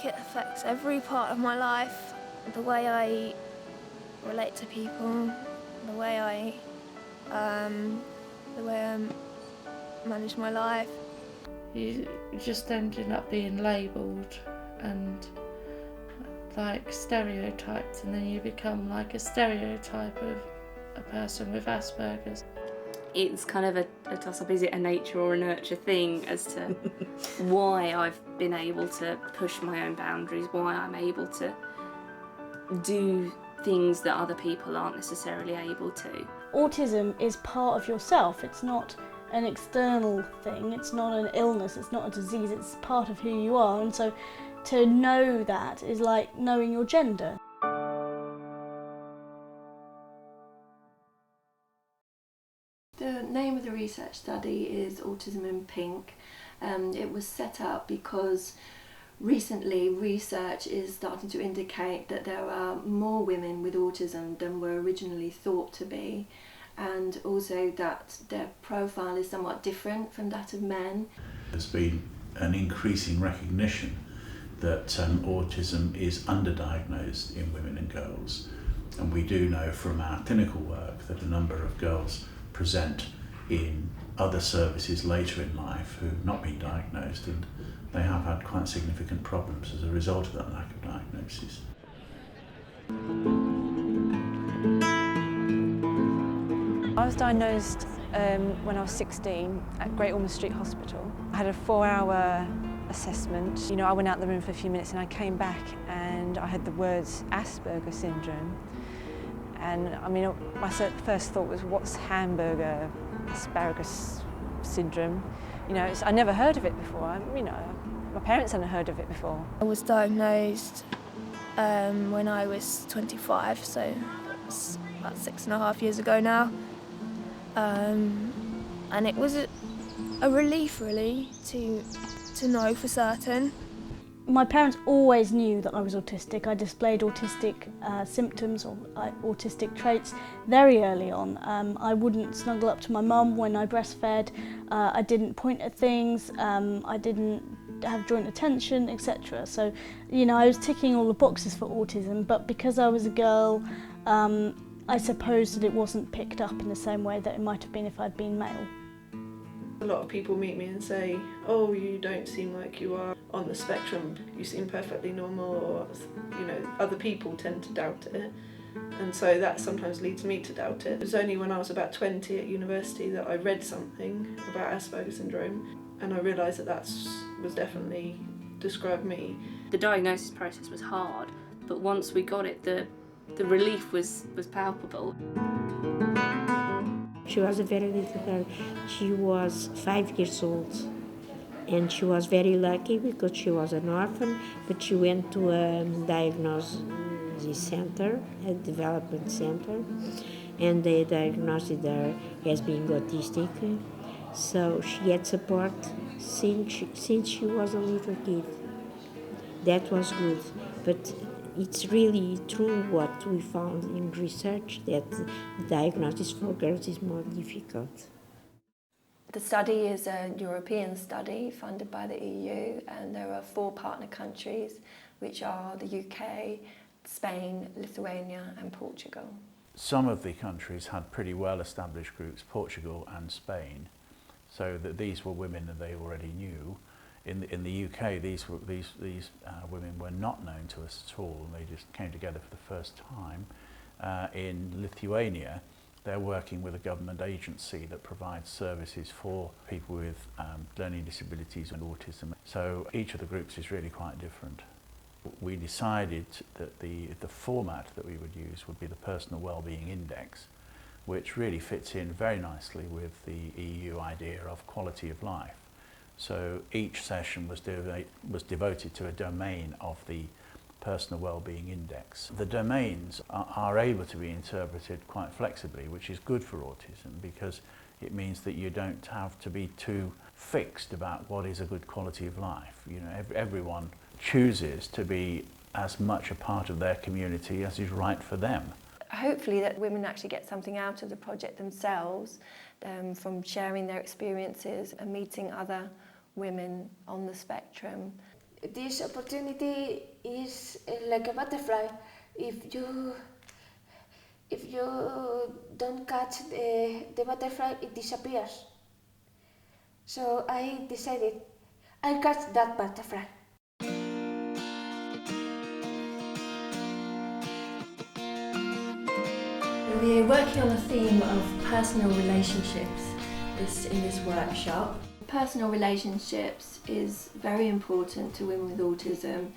think it affects every part of my life. The way I relate to people, the way I manage my life. You just ended up being labelled and like stereotyped, and then you become like a stereotype of a person with Asperger's. It's kind of a toss-up, is it a nature or a nurture thing as to why I've been able to push my own boundaries, why I'm able to do things that other people aren't necessarily able to. Autism is part of yourself, it's not an external thing, it's not an illness, it's not a disease, it's part of who you are, and so to know that is like knowing your gender. The name of the research study is Autism in Pink. It was set up because recently research is starting to indicate that there are more women with autism than were originally thought to be, and also that their profile is somewhat different from that of men. There's been an increasing recognition that autism is underdiagnosed in women and girls, and we do know from our clinical work that a number of girls present in other services later in life who've not been diagnosed, and they have had quite significant problems as a result of that lack of diagnosis. I was diagnosed when I was 16 at Great Ormond Street Hospital. I had a 4-hour assessment. You know, I went out the room for a few minutes and I came back and I had the words Asperger syndrome. And I mean, my first thought was, what's hamburger asparagus syndrome? You know, I never heard of it before. You know, my parents hadn't heard of it before. I was diagnosed when I was 25, so that's about 6.5 years ago now. And it was a relief, really, to know for certain. My parents always knew that I was autistic. I displayed autistic symptoms or autistic traits very early on. I wouldn't snuggle up to my mum when I breastfed. I didn't point at things. I didn't have joint attention, etc. So, you know, I was ticking all the boxes for autism, but because I was a girl, I suppose that it wasn't picked up in the same way that it might have been if I'd been male. A lot of people meet me and say, oh, you don't seem like you are on the spectrum, you seem perfectly normal, or, you know, other people tend to doubt it. And so that sometimes leads me to doubt it. It was only when I was about 20 at university that I read something about Asperger syndrome, and I realised that was definitely described me. The diagnosis process was hard, but once we got it, the relief was palpable. She was a very little girl. She was 5 years old, and she was very lucky because she was an orphan, but she went to a diagnosis center, a development center, and they diagnosed her as being autistic. So she had support since she was a little kid. That was good, but it's really true what we found in research, that the diagnosis for girls is more difficult. The study is a European study funded by the EU, and there are 4 partner countries, which are the UK, Spain, Lithuania and Portugal. Some of the countries had pretty well established groups, Portugal and Spain, so that these were women that they already knew. In the UK, these women were not known to us at all. They just came together for the first time. In Lithuania, they're working with a government agency that provides services for people with learning disabilities and autism. So each of the groups is really quite different. We decided that the format that we would use would be the Personal Wellbeing Index, which really fits in very nicely with the EU idea of quality of life. So each session was devoted to a domain of the Personal Wellbeing Index. The domains are able to be interpreted quite flexibly, which is good for autism because it means that you don't have to be too fixed about what is a good quality of life. You know, everyone chooses to be as much a part of their community as is right for them. Hopefully that women actually get something out of the project themselves, from sharing their experiences and meeting other women on the spectrum. this opportunity is like a butterfly. If you don't catch the butterfly, it disappears. So I decided I'll catch that butterfly. We're working on a theme of personal relationships in this workshop. Personal relationships is very important to women with autism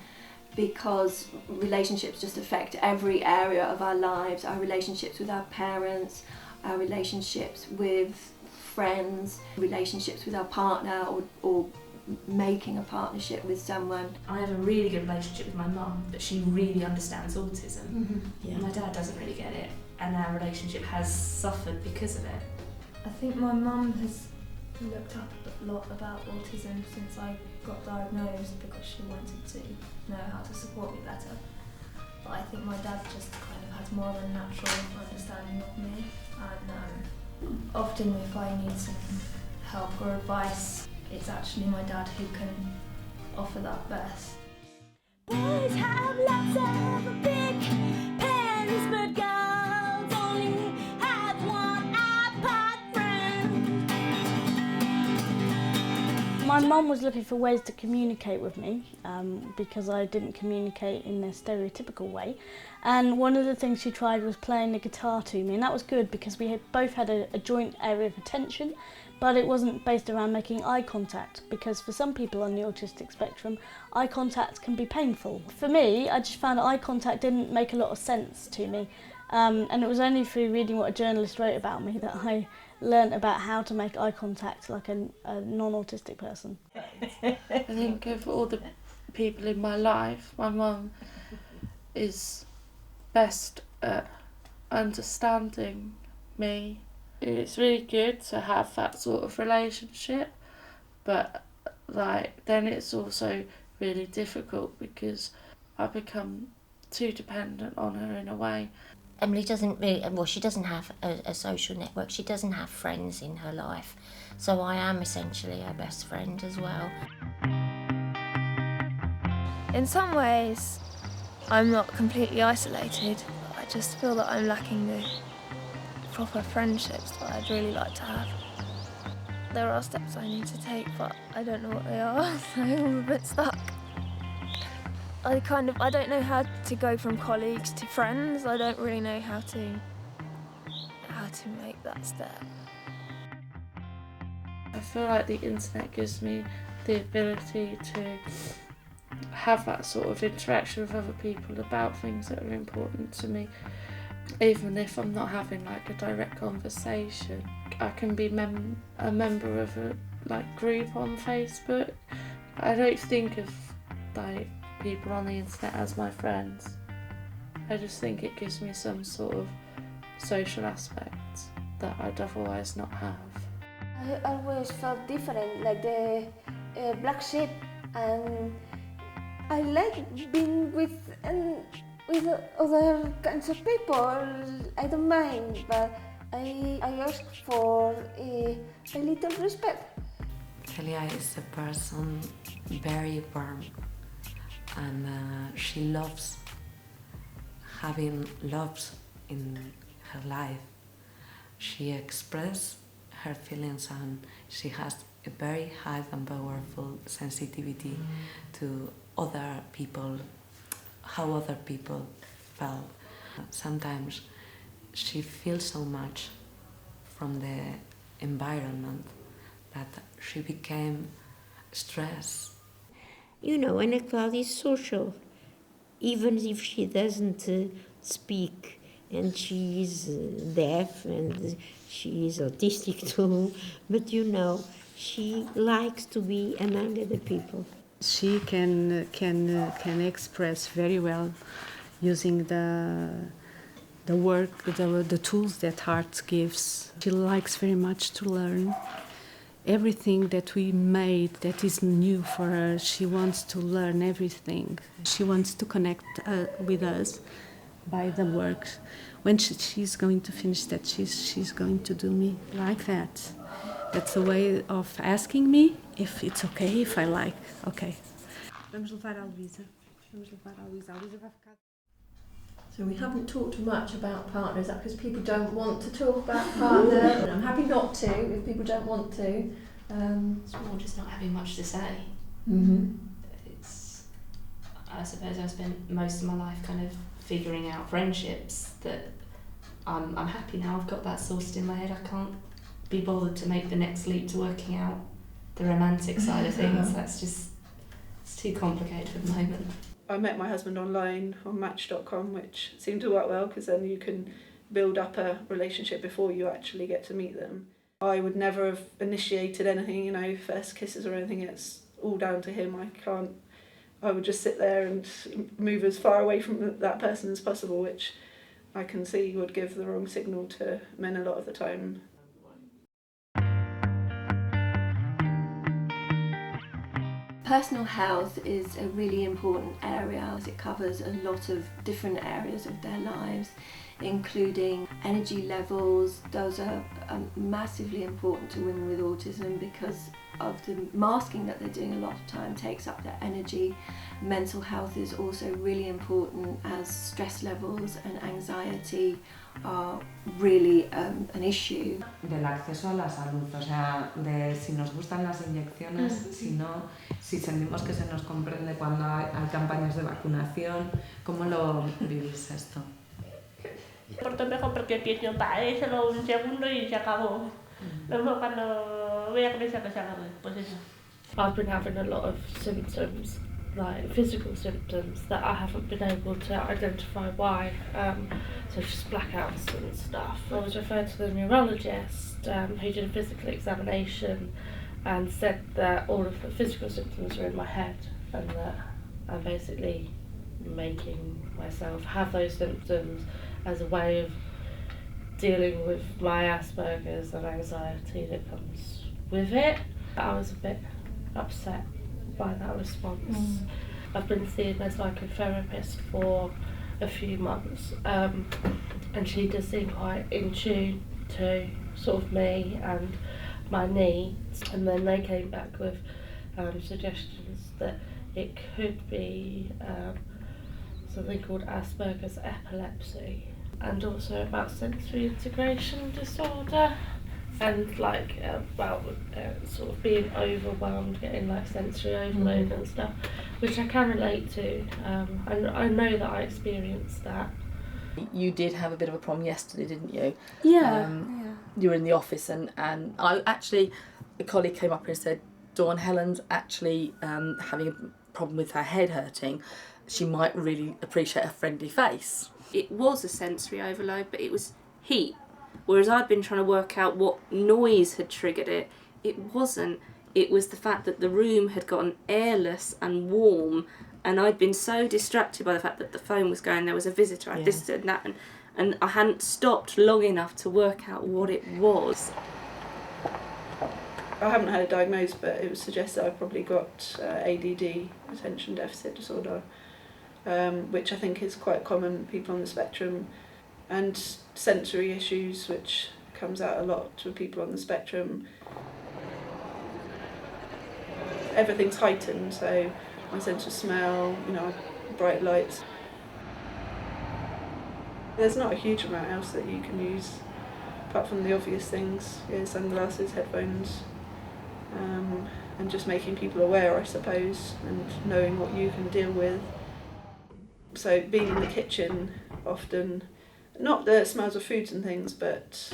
because relationships just affect every area of our lives, our relationships with our parents, our relationships with friends, relationships with our partner or making a partnership with someone. I have a really good relationship with my mum, but she really understands autism. Mm-hmm. Yeah. My dad doesn't really get it, and our relationship has suffered because of it. I think my mum has looked up a lot about autism since I got diagnosed because she wanted to know how to support me better. But I think my dad just kind of has more of a natural understanding of me, and often if I need some help or advice, it's actually my dad who can offer that best. Boys have lots of big pens, but girls only have one iPod friend. My mum was looking for ways to communicate with me because I didn't communicate in the stereotypical way. And one of the things she tried was playing the guitar to me, and that was good because we had both had a joint area of attention, but it wasn't based around making eye contact, because for some people on the autistic spectrum, eye contact can be painful. For me, I just found eye contact didn't make a lot of sense to me, and it was only through reading what a journalist wrote about me that I learnt about how to make eye contact like a non-autistic person. I think of all the people in my life, my mum is best at understanding me. It's really good to have that sort of relationship, but then it's also really difficult because I become too dependent on her in a way. Emily doesn't really, well, she doesn't have a social network, she doesn't have friends in her life, so I am essentially her best friend as well. In some ways, I'm not completely isolated, but I just feel that I'm lacking the proper friendships that I'd really like to have. There are steps I need to take, but I don't know what they are, so I'm a bit stuck. I don't know how to go from colleagues to friends. I don't really know how to make that step. I feel like the internet gives me the ability to have that sort of interaction with other people about things that are important to me. Even if I'm not having like a direct conversation, I can be a member of a group on Facebook. I don't think of people on the internet as my friends. I just think it gives me some sort of social aspect that I'd otherwise not have. I always felt different, like the black sheep, and I like being with other kinds of people. I don't mind, but I ask for a little respect. Celia is a person very warm, and she loves having loves in her life. She expresses her feelings, and she has a very high and powerful sensitivity to other people, how other people felt. Sometimes she feels so much from the environment that she became stressed. You know, Anna Cláudia is social, even if she doesn't speak, and she is deaf and she is autistic too, but you know, she likes to be among other people. She can express very well using the work, the tools that art gives. She likes very much to learn. Everything that we made that is new for her, she wants to learn everything. She wants to connect with us by the work. When she's going to finish that, she's going to do me like that. That's a way of asking me if it's okay, if I like, okay. Vamos levar a Luísa. A Luísa vai ficar. So we haven't talked much about partner. Is that because people don't want to talk about partner? And I'm happy not to if people don't want to. It's more just not having much to say. I suppose I spent most of my life kind of figuring out friendships that I'm happy now. I've got that sorted in my head. I can't be bothered to make the next leap to working out the romantic side of things. It's too complicated for the moment. I met my husband online on Match.com, which seemed to work well because then you can build up a relationship before you actually get to meet them. I would never have initiated anything, first kisses or anything. It's all down to him. I would just sit there and move as far away from that person as possible, which I can see would give the wrong signal to men a lot of the time. Personal health is a really important area as it covers a lot of different areas of their lives, including energy levels. Those are massively important to women with autism because of the masking that they're doing a lot of time takes up their energy. Mental health is also really important as stress levels and anxiety are really an issue. Del acceso a la salud, o sea, de si nos gustan las inyecciones, si sentimos que se nos comprende cuando hay campañas de vacunación, ¿cómo lo vivís esto? Porto mejor porque pienso, es solo un segundo y se acabó. Luego cuando voy a comenzar que se acabe, pues eso. I've been having a lot of symptoms, like physical symptoms, that I haven't been able to identify why, so just blackouts and stuff. I was referred to the neurologist who did a physical examination and said that all of the physical symptoms are in my head and that I'm basically making myself have those symptoms as a way of dealing with my Asperger's and anxiety that comes with it. I was a bit upset by that response. I've been seeing a psychotherapist for a few months and she does seem quite in tune to sort of me and my needs, and then they came back with suggestions that it could be something called Asperger's epilepsy, and also about sensory integration disorder and about sort of being overwhelmed, getting sensory overload and stuff, which I can relate to. I know that I experienced that. You did have a bit of a problem yesterday, didn't you? Yeah. You were in the office and I actually, a colleague came up and said, Dawn, Helen's actually having a problem with her head hurting. She might really appreciate a friendly face. It was a sensory overload, but it was heat. Whereas I'd been trying to work out what noise had triggered it, it wasn't. It was the fact that the room had gotten airless and warm, and I'd been so distracted by the fact that the phone was going, there was a visitor, I this and that, and I hadn't stopped long enough to work out what it was. I haven't had a diagnosis, but it was suggested I've probably got ADD, attention deficit disorder, which I think is quite common, people on the spectrum, and sensory issues, which comes out a lot to people on the spectrum. Everything's heightened, so my sense of smell, bright lights. There's not a huge amount else that you can use, apart from the obvious things, sunglasses, headphones, and just making people aware, I suppose, and knowing what you can deal with. So being in the kitchen often, not the smells of foods and things, but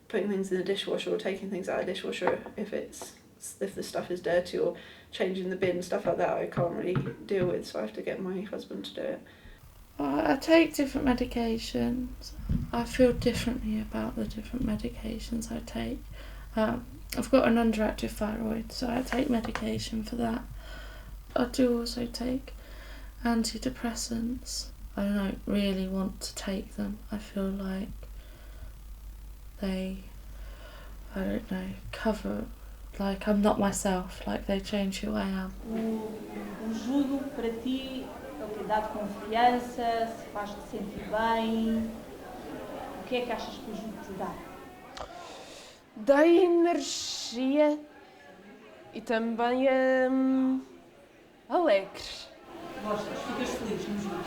putting things in the dishwasher or taking things out of the dishwasher if the stuff is dirty, or changing the bin, stuff like that I can't really deal with, so I have to get my husband to do it. I take different medications. I feel differently about the different medications I take. I've got an underactive thyroid, so I take medication for that. I do also take antidepressants. I don't really want to take them. I feel like they, cover, I'm not myself, they change who I am. O judo para ti é o que dá-te confiança, se faz-te sentir bem. O que é que achas que o judo te dá? Dá energia e também alegres. Gostas? Ficas feliz no jogo?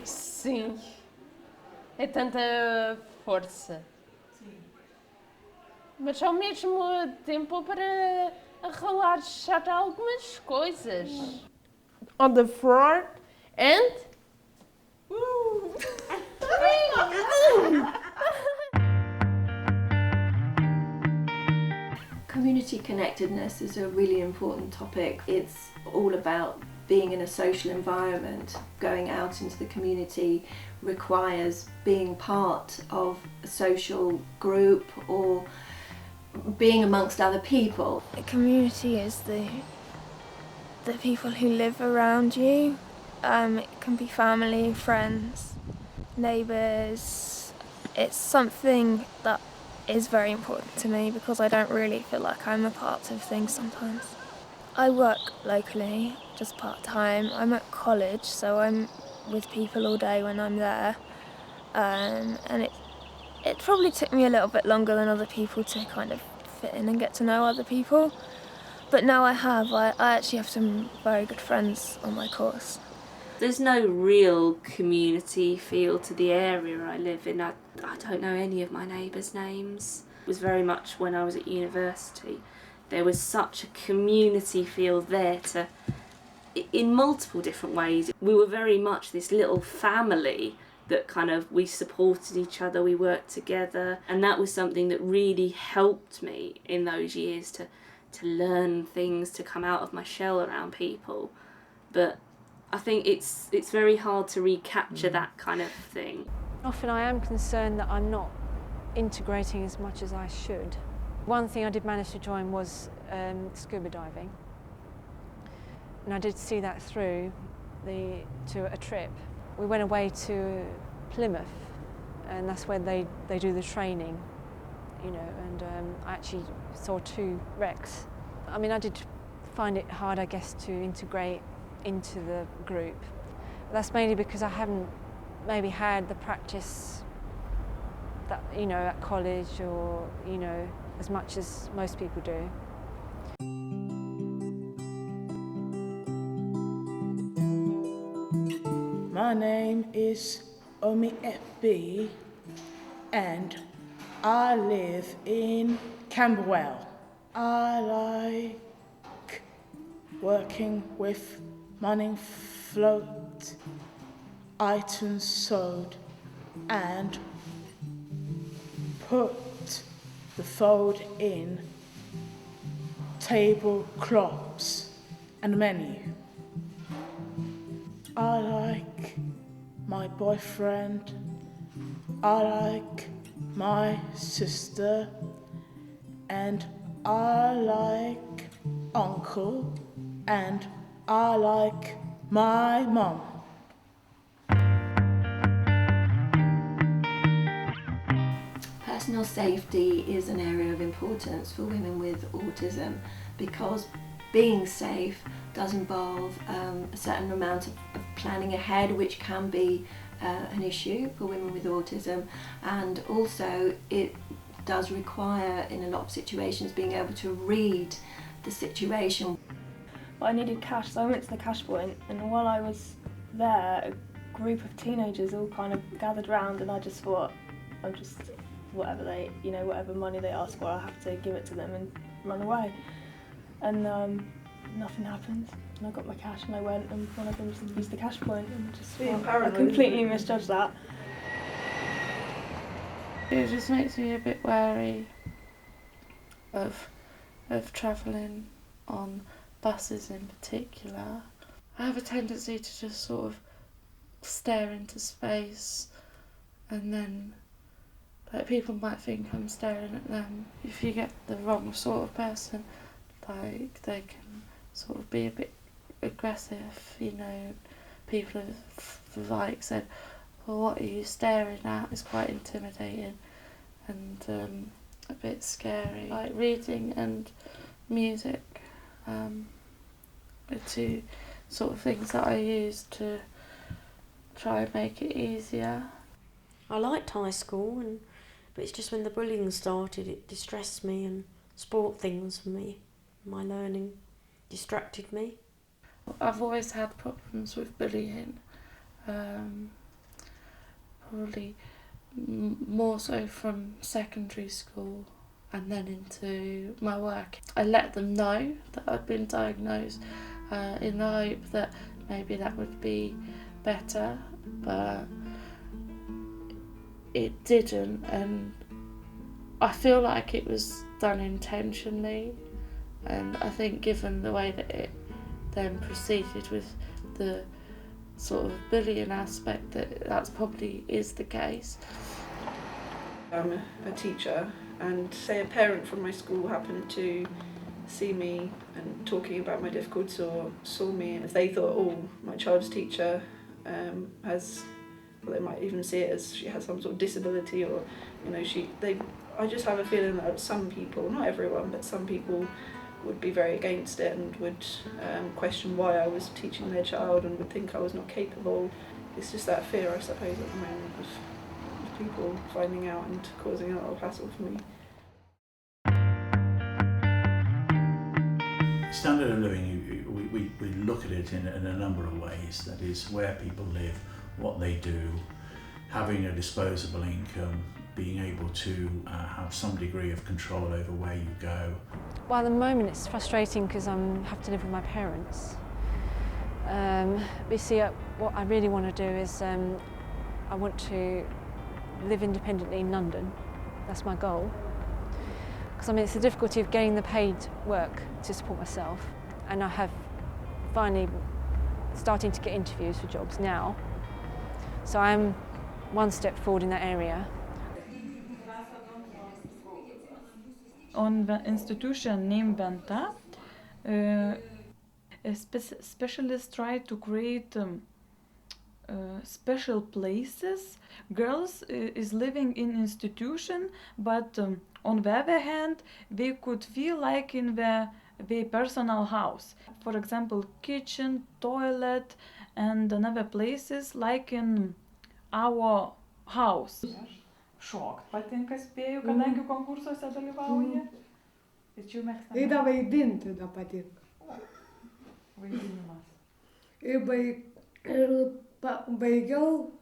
Sim. É tanta força. Sim. Mas ao mesmo tempo para relaxar algumas coisas. On the floor and... Community connectedness is a really important topic. It's all about being in a social environment. Going out into the community requires being part of a social group or being amongst other people. A community is the people who live around you. It can be family, friends, neighbours. It's something that is very important to me because I don't really feel like I'm a part of things sometimes. I work locally, just part-time. I'm at college, so I'm with people all day when I'm there. And it probably took me a little bit longer than other people to kind of fit in and get to know other people. But now I actually have some very good friends on my course. There's no real community feel to the area I live in. I don't know any of my neighbours' names. It was very much when I was at university. There was such a community feel there in multiple different ways. We were very much this little family that kind of, we supported each other, we worked together, and that was something that really helped me in those years to learn things, to come out of my shell around people. But I think it's very hard to recapture that kind of thing. Often I am concerned that I'm not integrating as much as I should. One thing I did manage to join was scuba diving, and I did see that through to a trip. We went away to Plymouth, and that's where they do the training, you know, and I actually saw 2 wrecks. I mean, I did find it hard, I guess, to integrate into the group. That's mainly because I haven't maybe had the practice that, you know, at college or, you know, as much as most people do. My name is Omi FB and I live in Camberwell. I like working with money float, items sold and put the fold in tablecloths and menu. I like my boyfriend, I like my sister, and I like uncle, and I like my mum. Personal safety is an area of importance for women with autism because being safe does involve a certain amount of planning ahead, which can be an issue for women with autism, and also it does require, in a lot of situations, being able to read the situation. I needed cash, so I went to the cash point, and while I was there, a group of teenagers all kind of gathered round, and I just thought, whatever money they ask for, I have to give it to them and run away. And nothing happened, and I got my cash and I went, and one of them just used the cash point, and I completely misjudged that. It just makes me a bit wary of travelling on buses in particular. I have a tendency to just sort of stare into space, and then people might think I'm staring at them. If you get the wrong sort of person, they can sort of be a bit aggressive, you know. People have said, well, what are you staring at? It's quite intimidating and a bit scary. Like reading and music are 2 sort of things that I use to try and make it easier. I liked high school, but it's just when the bullying started, it distressed me and spoilt things for me. My learning distracted me. I've always had problems with bullying, probably more so from secondary school and then into my work. I let them know that I'd been diagnosed in the hope that maybe that would be better, but it didn't, and I feel like it was done intentionally, and I think given the way that it then proceeded with the sort of bullying aspect, that probably is the case. I'm a teacher, and say a parent from my school happened to see me and talking about my difficulties or saw me, and if they thought, oh, my child's teacher has, well, they might even see it as she has some sort of disability, or I just have a feeling that some people, not everyone, but some people would be very against it and would question why I was teaching their child and would think I was not capable. It's just that fear, I suppose, at the moment of people finding out and causing a lot of hassle for me. Standard of living, we look at it in a number of ways. That is, where people live, what they do, having a disposable income, being able to have some degree of control over where you go. Well, at the moment it's frustrating because I have to live with my parents. But you see, what I really want to do is I want to live independently in London. That's my goal. Because I mean, it's the difficulty of getting the paid work to support myself, and I have finally starting to get interviews for jobs now. So I'm one step forward in that area. On the institution named Banta, specialists try to create special places. Girls is living in institution, but on the other hand, they could feel like in their personal house. For example, kitchen, toilet, and another places like in our house. Šokt patinka, spėju, kadangi konkursuose dalyvauja. Tačiau mėgstame. Ir vaidinti patinka. Vaidinimas. Ir baigiau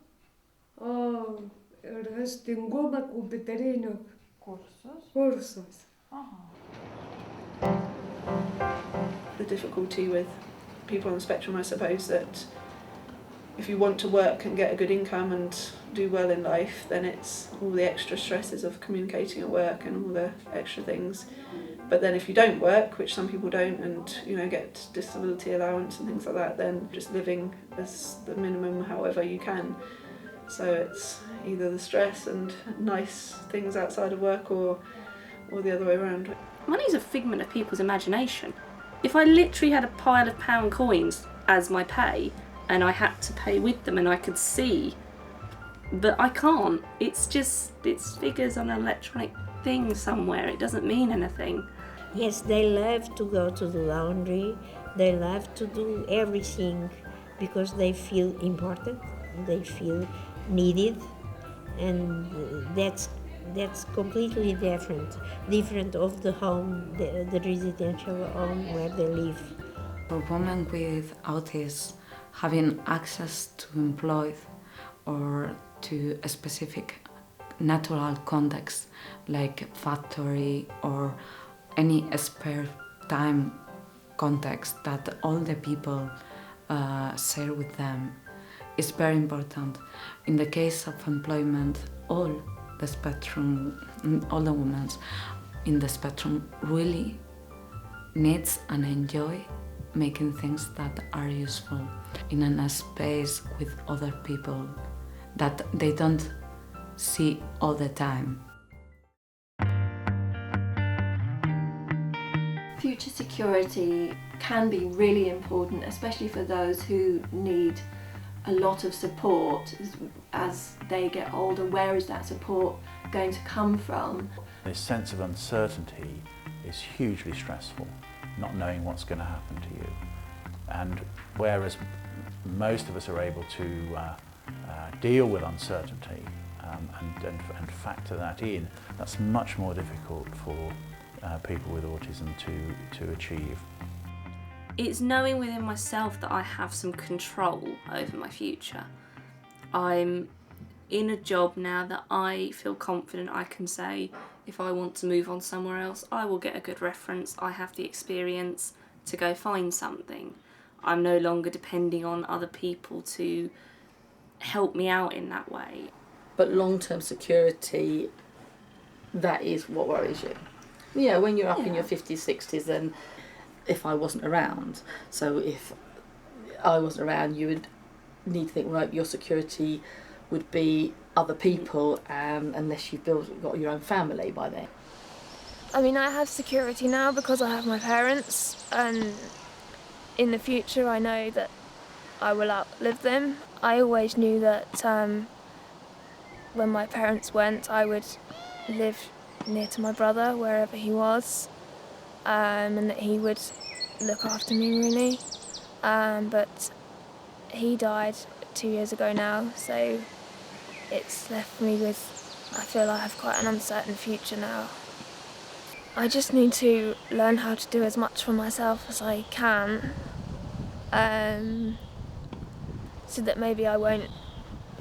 raštingumo kompiuterinių kursus. The difficulty with people on the spectrum, I suppose, that if you want to work and get a good income and do well in life, then it's all the extra stresses of communicating at work and all the extra things. But then if you don't work, which some people don't, and get disability allowance and things like that, then just living as the minimum however you can. So it's either the stress and nice things outside of work or the other way around. Money's a figment of people's imagination. If I literally had a pile of pound coins as my pay, and I had to pay with them and I could see, but I can't. It's figures on an electronic thing somewhere. It doesn't mean anything. Yes, they love to go to the laundry. They love to do everything because they feel important, they feel needed, and that's completely different of the home, the residential home where they live. For women with autism, having access to employed or to a specific natural context like factory or any spare time context that all the people share with them is very important. In the case of employment, all the women in the spectrum really needs and enjoy making things that are useful in a space with other people that they don't see all the time. Future security can be really important, especially for those who need a lot of support as they get older. Where is that support going to come from? This sense of uncertainty is hugely stressful, not knowing what's going to happen to you. And whereas most of us are able to deal with uncertainty and factor that in, that's much more difficult for people with autism to achieve. It's knowing within myself that I have some control over my future. I'm in a job now that I feel confident I can say if I want to move on somewhere else, I will get a good reference. I have the experience to go find something. I'm no longer depending on other people to help me out in that way. But long-term security, that is what worries you. Yeah, when you're up in your 50s, 60s, then if I wasn't around, so if I wasn't around, you would need to think, right, your security would be other people, unless you've got your own family by then. I mean, I have security now because I have my parents, and in the future I know that I will outlive them. I always knew that when my parents went, I would live near to my brother, wherever he was, and that he would look after me, really. But he died 2 years ago now, so it's left me with, I feel I have quite an uncertain future now. I just need to learn how to do as much for myself as I can, so that maybe I won't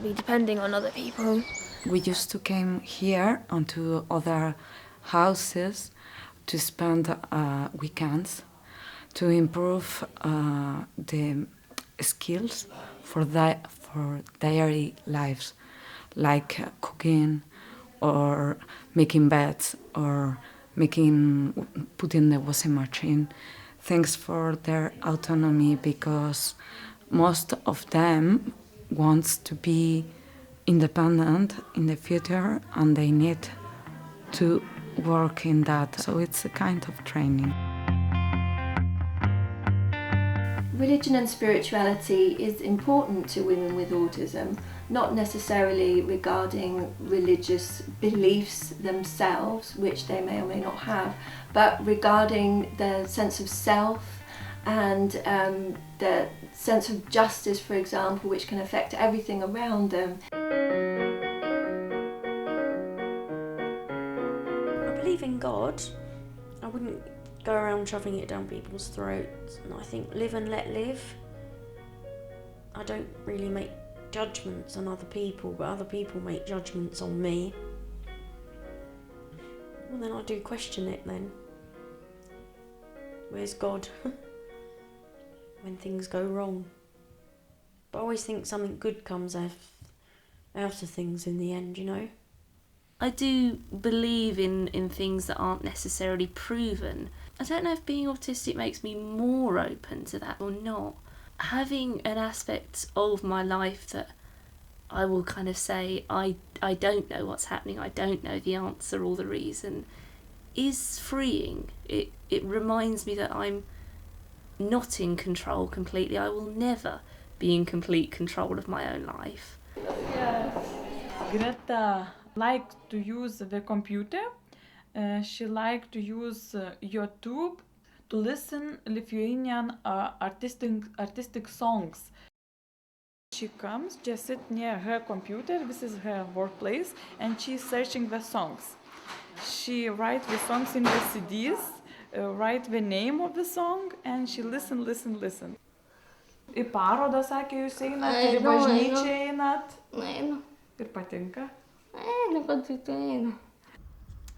be depending on other people. We used to come here onto other houses to spend weekends to improve the skills for daily lives, like cooking or making beds or putting the washing machine. Thanks for their autonomy, because most of them wants to be independent in the future and they need to work in that. So it's a kind of training. Religion and spirituality is important to women with autism, not necessarily regarding religious beliefs themselves, which they may or may not have, but regarding the sense of self and the sense of justice, for example, which can affect everything around them. I believe in God. I wouldn't go around shoving it down people's throats. And I think live and let live. I don't really make judgments on other people, but other people make judgments on me. Well, then I do question it then. Where's God? When things go wrong. But I always think something good comes out of things in the end, you know? I do believe in things that aren't necessarily proven. I don't know if being autistic makes me more open to that or not. Having an aspect of my life that I will kind of say, I don't know what's happening, I don't know the answer or the reason, is freeing. It reminds me that I'm not in control completely. I will never be in complete control of my own life. Greta liked to use the computer. She liked to use YouTube to listen Lithuanian artistic songs. She comes, just sit near her computer, this is her workplace, and she's searching the songs. She writes the songs in the CDs, write the name of the song, and she listen. Į parodą, sakė, jūs einat, ir į bažnyčią einat. Einu. Ir patinka? Einu, kad einu.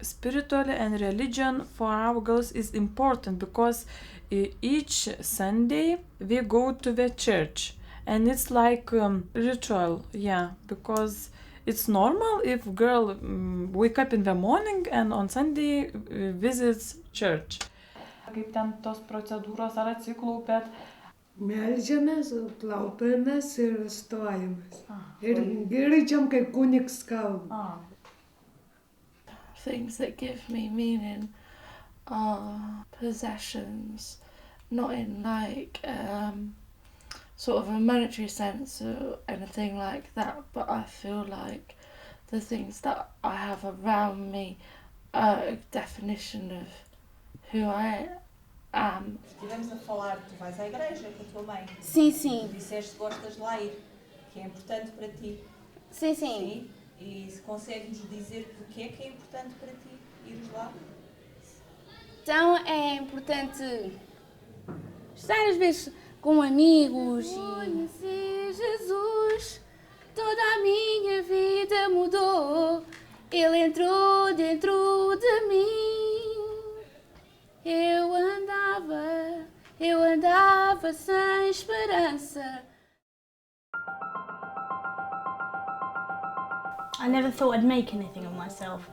Spiritual and religion for our girls is important because each Sunday we go to the church, and it's like ritual, because it's normal if girl wake up in the morning and on Sunday visits church. Kaip ten tos procedūros, ar atsiklaupėt? Meldžiamės, klaupėmės ir stojamės. Ir girdžiam, kai kunigs kalba. Things that give me meaning are possessions, not in like sort of a monetary sense or anything like that, but I feel like the things that I have around me are a definition of who I am. Estivemos a falar, tu vais à igreja com a tua mãe. Sim, sim. Tu disseste que gostas de ler, que é importante para ti. Sim, sim. E se consegues dizer porque é que é importante para ti ires lá? Então é importante Estar às vezes com amigos e... Conheci Jesus, toda a minha vida mudou. Ele entrou dentro de mim. Eu andava sem esperança. I never thought I'd make anything of myself.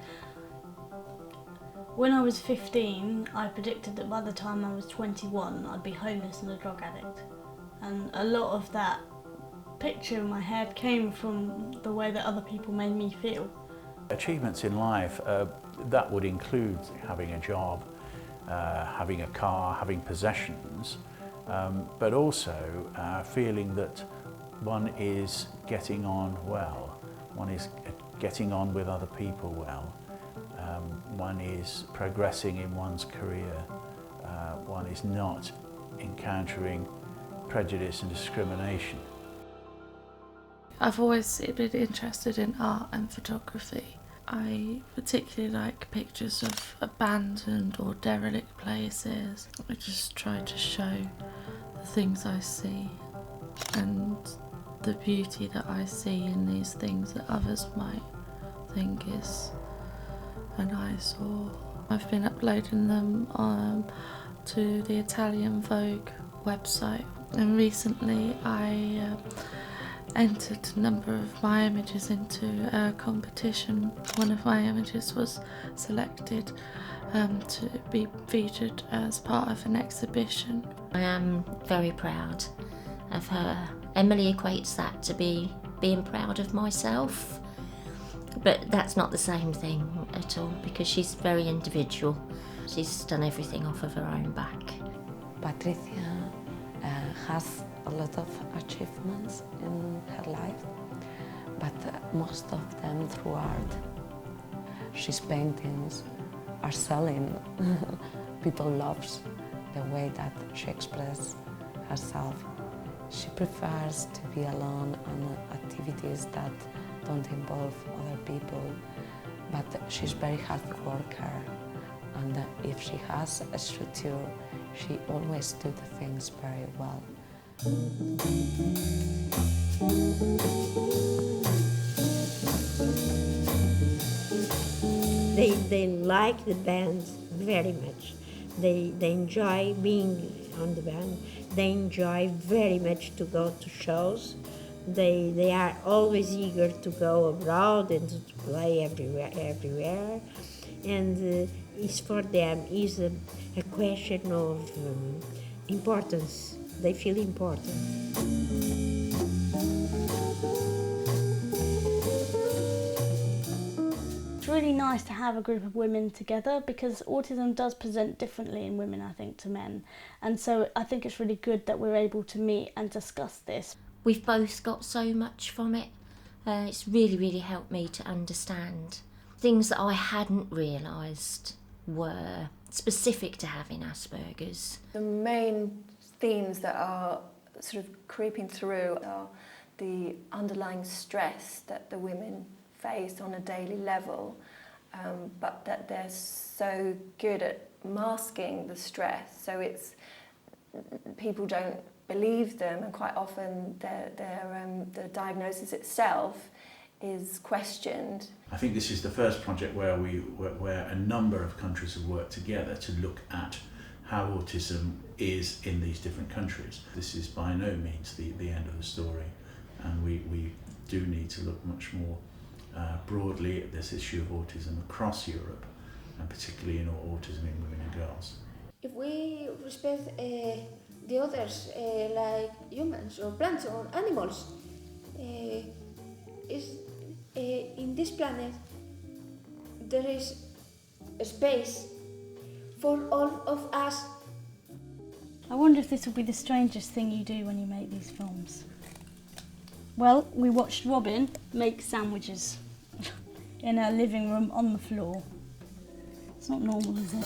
When I was 15, I predicted that by the time I was 21, I'd be homeless and a drug addict. And a lot of that picture in my head came from the way that other people made me feel. Achievements in life, that would include having a job, having a car, having possessions, but also feeling that one is getting on well, one is getting on with other people well, one is progressing in one's career, one is not encountering prejudice and discrimination. I've always been interested in art and photography. I particularly like pictures of abandoned or derelict places. I just try to show the things I see and the beauty that I see in these things that others might think is an eyesore. I've been uploading them to the Italian Vogue website, and recently I entered a number of my images into a competition. One of my images was selected to be featured as part of an exhibition. I am very proud of her. Emily equates that to being proud of myself, but that's not the same thing at all because she's very individual. She's done everything off of her own back. Patricia has a lot of achievements in her life, but most of them through art. She's paintings are selling. People loves the way that she expresses herself. She prefers to be alone on activities that don't involve other people, but she's very hard worker, and if she has a structure, she always does the things very well. They like the band very much. They enjoy being on the band. They enjoy very much to go to shows. They are always eager to go abroad and to play everywhere. And it's for them is a question of importance. They feel important. It's really nice to have a group of women together because autism does present differently in women, I think, to men. And so I think it's really good that we're able to meet and discuss this. We've both got so much from it. It's really, really helped me to understand things that I hadn't realised were specific to having Asperger's. The main themes that are sort of creeping through are the underlying stress that the women face on a daily level, but that they're so good at masking the stress, so it's people don't believe them, and quite often the diagnosis itself is questioned. I think this is the first project where a number of countries have worked together to look at how autism is in these different countries. This is by no means the end of the story, and we do need to look much more broadly at this issue of autism across Europe, and particularly in autism in women and girls. If we respect the others, like humans or plants or animals, in this planet there is a space for all of us. I wonder if this will be the strangest thing you do when you make these films. Well, we watched Robin make sandwiches in her living room on the floor. It's not normal, is it?